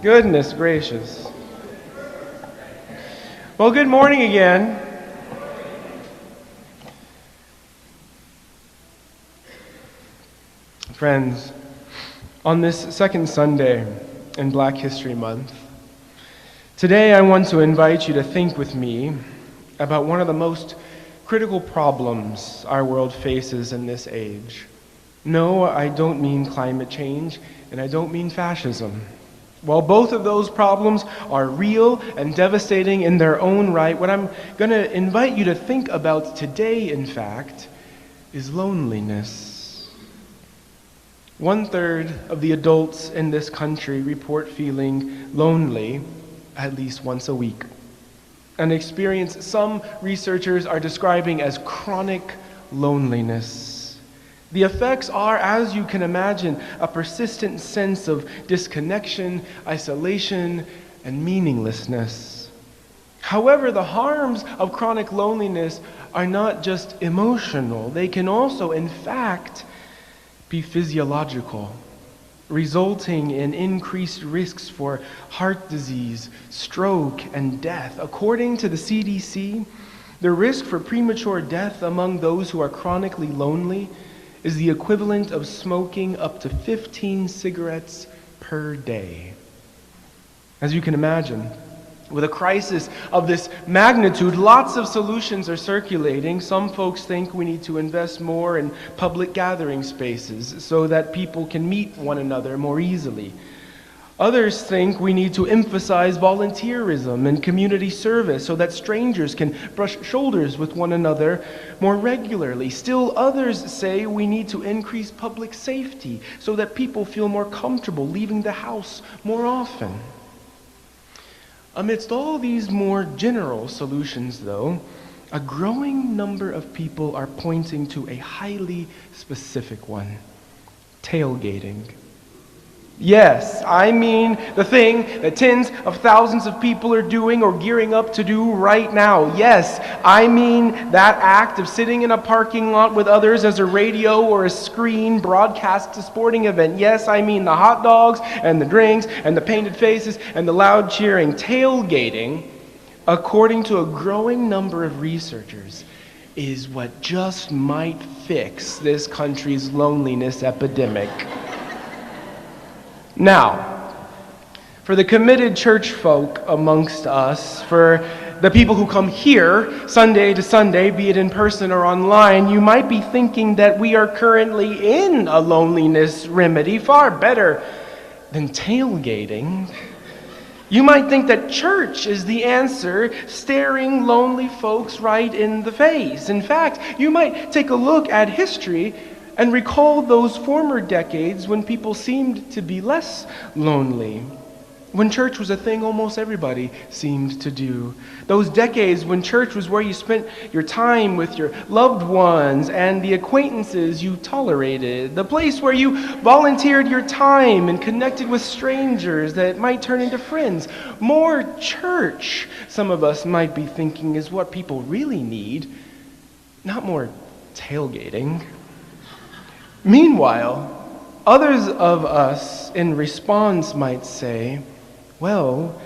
Goodness gracious. Well, good morning again. Friends, on this second Sunday in Black History Month, today I want to invite you to think with me about one of the most critical problems our world faces in this age. No, I don't mean climate change, and I don't mean fascism. While both of those problems are real and devastating in their own right, what I'm going to invite you to think about today, in fact, is loneliness. 1/3 of the adults in this country report feeling lonely at least once a week, an experience some researchers are describing as chronic loneliness. The effects are, as you can imagine, a persistent sense of disconnection, isolation, and meaninglessness. However, the harms of chronic loneliness are not just emotional. They can also, in fact, be physiological, resulting in increased risks for heart disease, stroke, and death. According to the CDC, the risk for premature death among those who are chronically lonely is the equivalent of smoking up to 15 cigarettes per day. As you can imagine, with a crisis of this magnitude, lots of solutions are circulating. Some folks think we need to invest more in public gathering spaces so that people can meet one another more easily. Others think we need to emphasize volunteerism and community service so that strangers can brush shoulders with one another more regularly. Still others say we need to increase public safety so that people feel more comfortable leaving the house more often. Amidst all these more general solutions, though, a growing number of people are pointing to a highly specific one: tailgating. Yes, I mean the thing that tens of thousands of people are doing or gearing up to do right now. Yes, I mean that act of sitting in a parking lot with others as a radio or a screen broadcasts a sporting event. Yes, I mean the hot dogs and the drinks and the painted faces and the loud cheering. Tailgating, according to a growing number of researchers, is what just might fix this country's loneliness epidemic. Now, for the committed church folk amongst us, for the people who come here Sunday to Sunday, be it in person or online, you might be thinking that we are currently in a loneliness remedy far better than tailgating. You might think that church is the answer, staring lonely folks right in the face. In fact, you might take a look at history and recall those former decades when people seemed to be less lonely, when church was a thing almost everybody seemed to do. Those decades when church was where you spent your time with your loved ones and the acquaintances you tolerated, the place where you volunteered your time and connected with strangers that might turn into friends. More church, some of us might be thinking, is what people really need, not more tailgating. Meanwhile, others of us in response might say, well,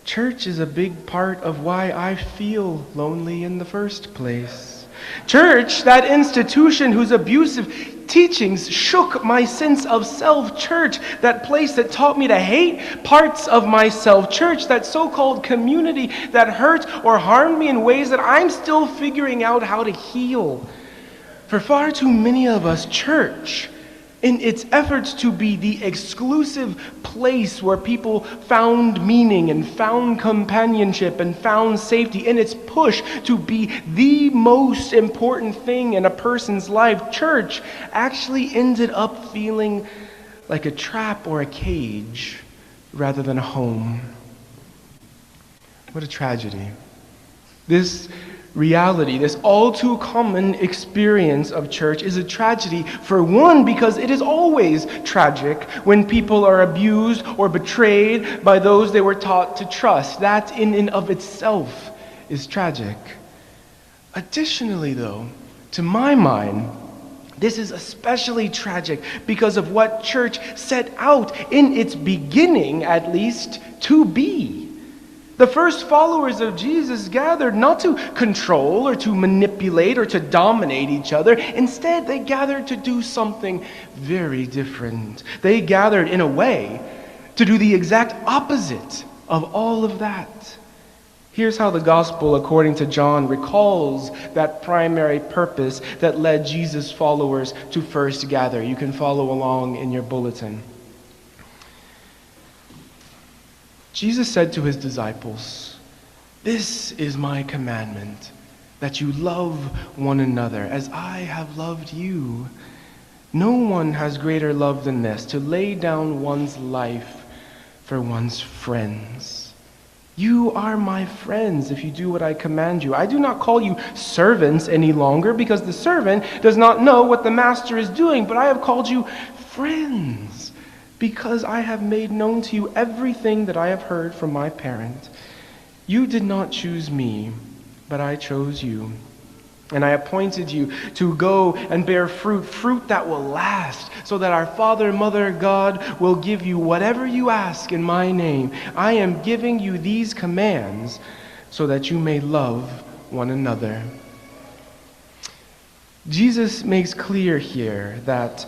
church is a big part of why I feel lonely in the first place. Church, that institution whose abusive teachings shook my sense of self. Church, that place that taught me to hate parts of myself. Church, that so-called community that hurt or harmed me in ways that I'm still figuring out how to heal. For far too many of us, church, in its efforts to be the exclusive place where people found meaning and found companionship and found safety, in its push to be the most important thing in a person's life, church actually ended up feeling like a trap or a cage rather than a home. What a tragedy. This reality, this all too common experience of church, is a tragedy, for one, because it is always tragic when people are abused or betrayed by those they were taught to trust. That in and of itself is tragic. Additionally, though, to my mind, This is especially tragic because of what church set out in its beginning, at least, to be. The first followers of Jesus gathered not to control or to manipulate or to dominate each other. Instead, they gathered to do something very different. They gathered, in a way, to do the exact opposite of all of that. Here's how the gospel, according to John, recalls that primary purpose that led Jesus' followers to first gather. You can follow along in your bulletin. Jesus said to his disciples, "This is my commandment, that you love one another as I have loved you. No one has greater love than this, to lay down one's life for one's friends. You are my friends if you do what I command you. I do not call you servants any longer, because the servant does not know what the master is doing, but I have called you friends, because I have made known to you everything that I have heard from my parent. You did not choose me, but I chose you. And I appointed you to go and bear fruit, fruit that will last, so that our Father, Mother, God will give you whatever you ask in my name. I am giving you these commands so that you may love one another." Jesus makes clear here that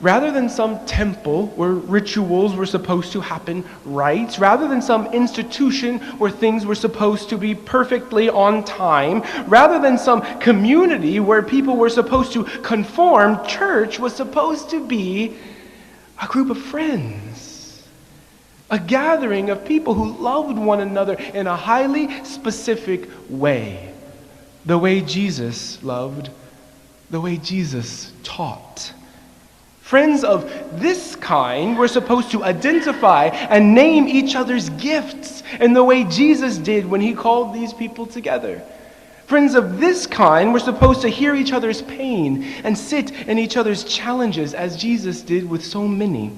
rather than some temple where rituals were supposed to happen right, rather than some institution where things were supposed to be perfectly on time, rather than some community where people were supposed to conform, church was supposed to be a group of friends, a gathering of people who loved one another in a highly specific way, the way Jesus loved, the way Jesus taught. Friends of this kind were supposed to identify and name each other's gifts in the way Jesus did when he called these people together. Friends of this kind were supposed to hear each other's pain and sit in each other's challenges as Jesus did with so many.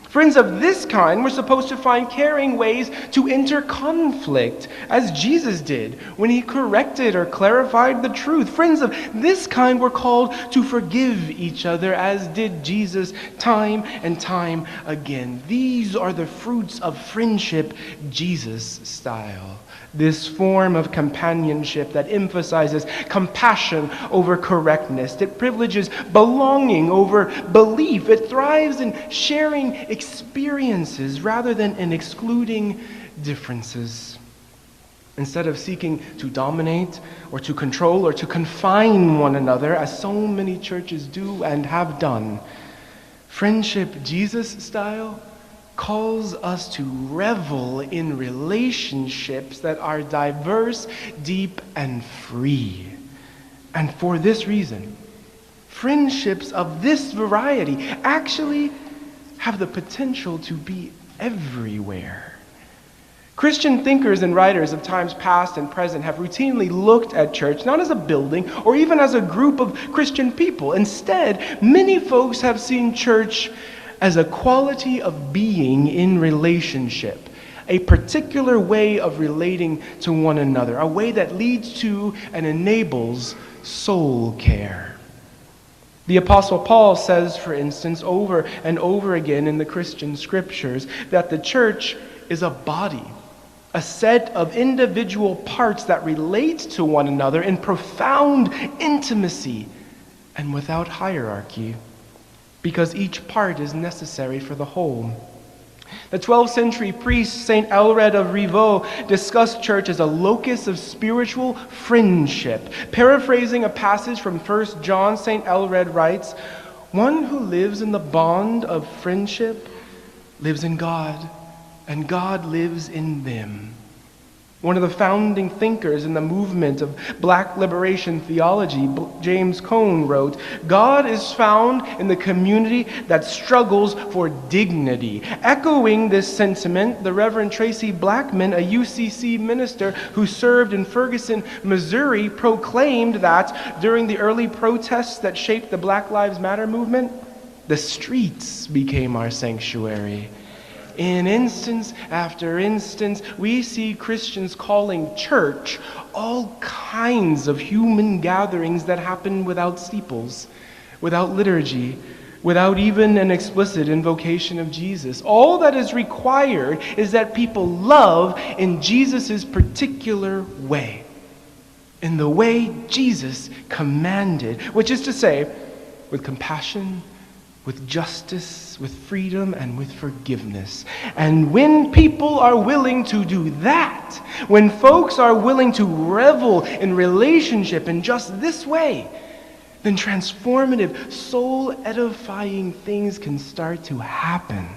Friends of this kind were supposed to find caring ways to enter conflict, as Jesus did when he corrected or clarified the truth. Friends of this kind were called to forgive each other, as did Jesus time and time again. These are the fruits of friendship Jesus style. This form of companionship that emphasizes compassion over correctness. It privileges belonging over belief. It thrives in sharing experiences rather than in excluding differences. Instead of seeking to dominate or to control or to confine one another, as so many churches do and have done, friendship Jesus style calls us to revel in relationships that are diverse, deep, and free. And for this reason, friendships of this variety actually have the potential to be everywhere. Christian thinkers and writers of times past and present have routinely looked at church not as a building or even as a group of Christian people. Instead, many folks have seen church as a quality of being in relationship, a particular way of relating to one another, a way that leads to and enables soul care. The Apostle Paul says, for instance, over and over again in the Christian scriptures, that the church is a body, a set of individual parts that relate to one another in profound intimacy and without hierarchy, because each part is necessary for the whole. The 12th century priest St. Elred of Rivaux discussed church as a locus of spiritual friendship. Paraphrasing a passage from 1 John, St. Elred writes, "One who lives in the bond of friendship lives in God, and God lives in them." One of the founding thinkers in the movement of Black liberation theology, James Cone, wrote, "God is found in the community that struggles for dignity." Echoing this sentiment, the Reverend Tracy Blackman, a UCC minister who served in Ferguson, Missouri, proclaimed that during the early protests that shaped the Black Lives Matter movement, the streets became our sanctuary. In instance after instance, we see Christians calling church all kinds of human gatherings that happen without steeples, without liturgy, without even an explicit invocation of Jesus. All that is required is that people love in Jesus' particular way, in the way Jesus commanded, which is to say, with compassion, with justice, with freedom, and with forgiveness. And when people are willing to do that, when folks are willing to revel in relationship in just this way, then transformative, soul-edifying things can start to happen.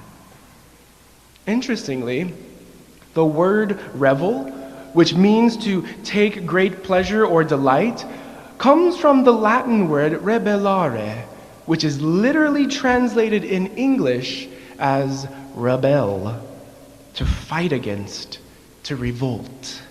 Interestingly, the word revel, which means to take great pleasure or delight, comes from the Latin word rebellare, which is literally translated in English as rebel, to fight against, to revolt.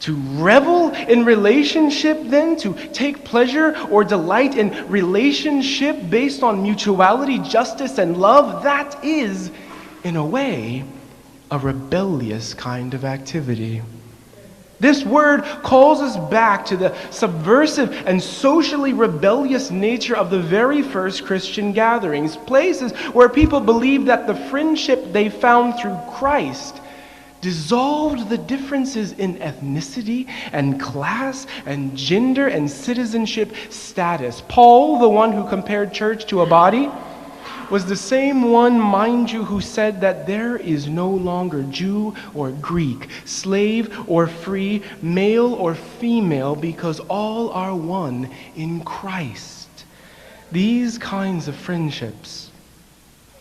To revel in relationship, then, to take pleasure or delight in relationship based on mutuality, justice, and love, that is, in a way, a rebellious kind of activity. This word calls us back to the subversive and socially rebellious nature of the very first Christian gatherings, places where people believed that the friendship they found through Christ dissolved the differences in ethnicity and class and gender and citizenship status. Paul, the one who compared church to a body, was the same one, mind you, who said that there is no longer Jew or Greek, slave or free, male or female, because all are one in Christ. These kinds of friendships,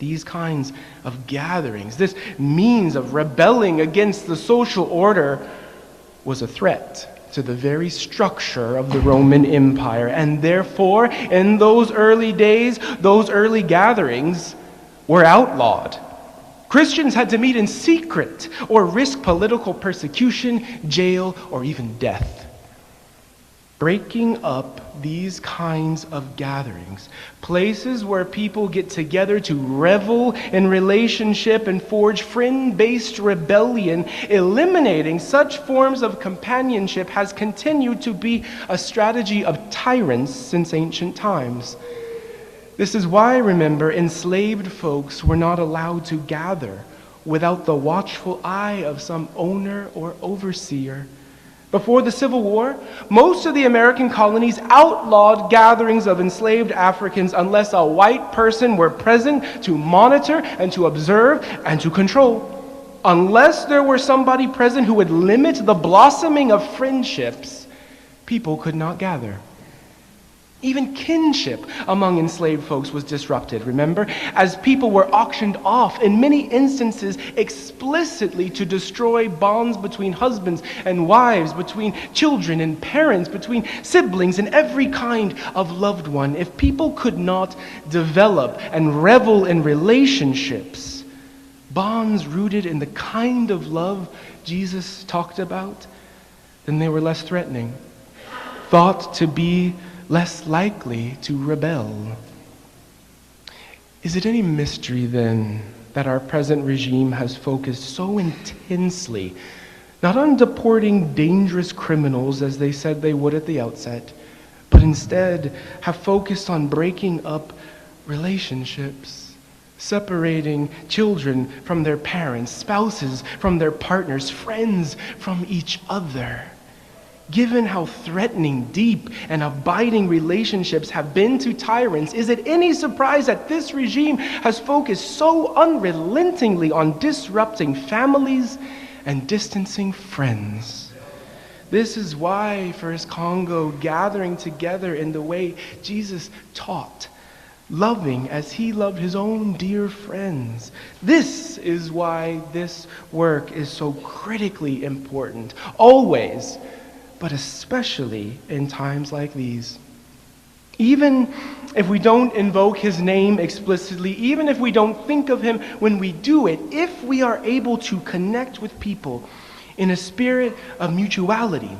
these kinds of gatherings, this means of rebelling against the social order was a threat to the very structure of the Roman Empire. And therefore, in those early days, those early gatherings were outlawed. Christians had to meet in secret or risk political persecution, jail, or even death. Breaking up these kinds of gatherings, places where people get together to revel in relationship and forge friend-based rebellion, eliminating such forms of companionship has continued to be a strategy of tyrants since ancient times. This is why, remember, enslaved folks were not allowed to gather without the watchful eye of some owner or overseer. Before the Civil War, most of the American colonies outlawed gatherings of enslaved Africans unless a white person were present to monitor and to observe and to control. Unless there were somebody present who would limit the blossoming of friendships, people could not gather. Even kinship among enslaved folks was disrupted, remember? As people were auctioned off, in many instances explicitly to destroy bonds between husbands and wives, between children and parents, between siblings and every kind of loved one. If people could not develop and revel in relationships, bonds rooted in the kind of love Jesus talked about, then they were less threatening, thought to be less likely to rebel. Is it any mystery then that our present regime has focused so intensely not on deporting dangerous criminals as they said they would at the outset, but instead have focused on breaking up relationships, separating children from their parents, spouses from their partners, friends from each other? Given how threatening, deep, and abiding relationships have been to tyrants, is it any surprise that this regime has focused so unrelentingly on disrupting families and distancing friends? This is why First Congo, gathering together in the way Jesus taught, loving as he loved his own dear friends. This is why this work is so critically important, always, but especially in times like these. Even if we don't invoke his name explicitly, even if we don't think of him when we do it, if we are able to connect with people in a spirit of mutuality,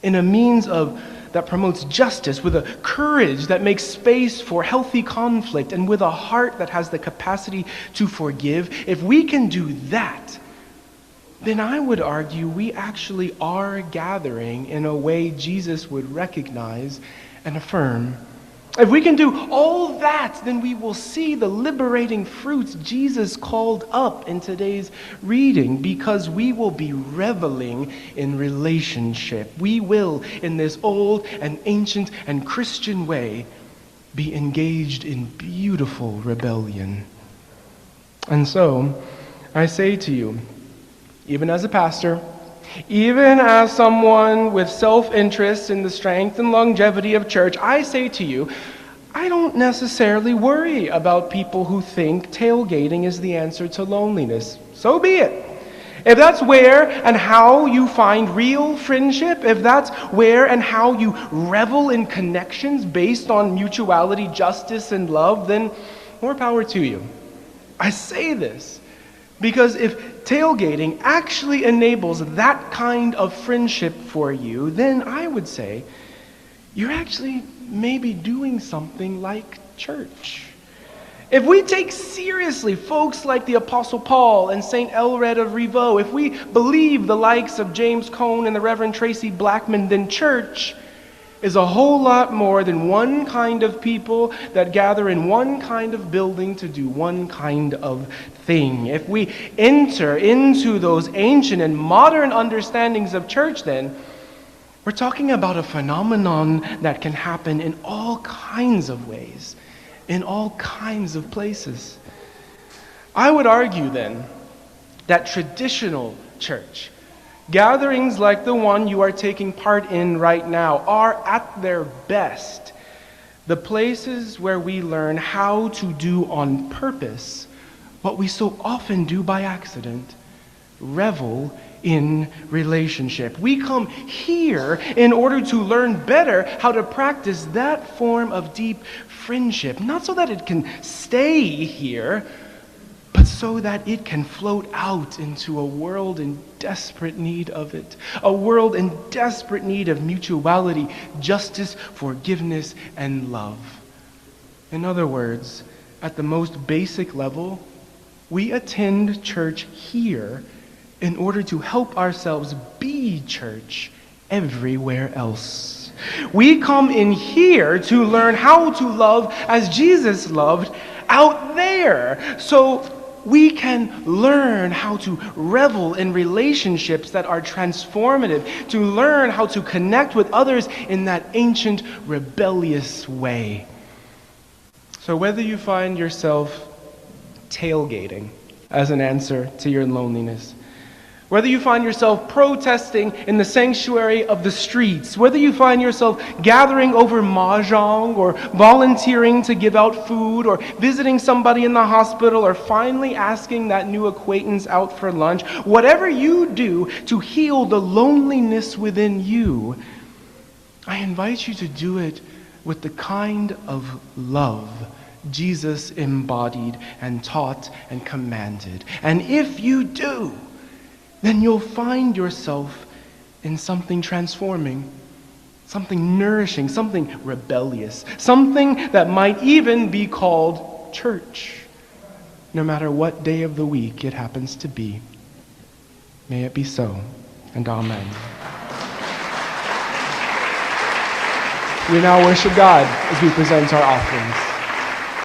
in a means that promotes justice, with a courage that makes space for healthy conflict, and with a heart that has the capacity to forgive, if we can do that, then I would argue we actually are gathering in a way Jesus would recognize and affirm. If we can do all that, then we will see the liberating fruits Jesus called up in today's reading, because we will be reveling in relationship. We will, in this old and ancient and Christian way, be engaged in beautiful rebellion. And so, I say to you, even as a pastor, even as someone with self-interest in the strength and longevity of church, I say to you, I don't necessarily worry about people who think tailgating is the answer to loneliness. So be it. If that's where and how you find real friendship, if that's where and how you revel in connections based on mutuality, justice, and love, then more power to you. I say this because if tailgating actually enables that kind of friendship for you, then I would say you're actually maybe doing something like church. If we take seriously folks like the Apostle Paul and St. Elred of Rievaulx, if we believe the likes of James Cone and the Reverend Tracy Blackman, then church is a whole lot more than one kind of people that gather in one kind of building to do one kind of thing. If we enter into those ancient and modern understandings of church, then we're talking about a phenomenon that can happen in all kinds of ways, in all kinds of places. I would argue then that traditional church, gatherings like the one you are taking part in right now, are at their best the places where we learn how to do on purpose what we so often do by accident: revel in relationship. We come here in order to learn better how to practice that form of deep friendship, not so that it can stay here, but so that it can float out into a world in desperate need of it, a world in desperate need of mutuality, justice, forgiveness, and love. In other words, at the most basic level, we attend church here in order to help ourselves be church everywhere else. We come in here to learn how to love as Jesus loved out there, so we can learn how to revel in relationships that are transformative, to learn how to connect with others in that ancient, rebellious way. So whether you find yourself tailgating as an answer to your loneliness, whether you find yourself protesting in the sanctuary of the streets, whether you find yourself gathering over mahjong, or volunteering to give out food, or visiting somebody in the hospital, or finally asking that new acquaintance out for lunch, whatever you do to heal the loneliness within you, I invite you to do it with the kind of love Jesus embodied and taught and commanded. And if you do, then you'll find yourself in something transforming, something nourishing, something rebellious, something that might even be called church, no matter what day of the week it happens to be. May it be so, and amen. We now worship God as we present our offerings.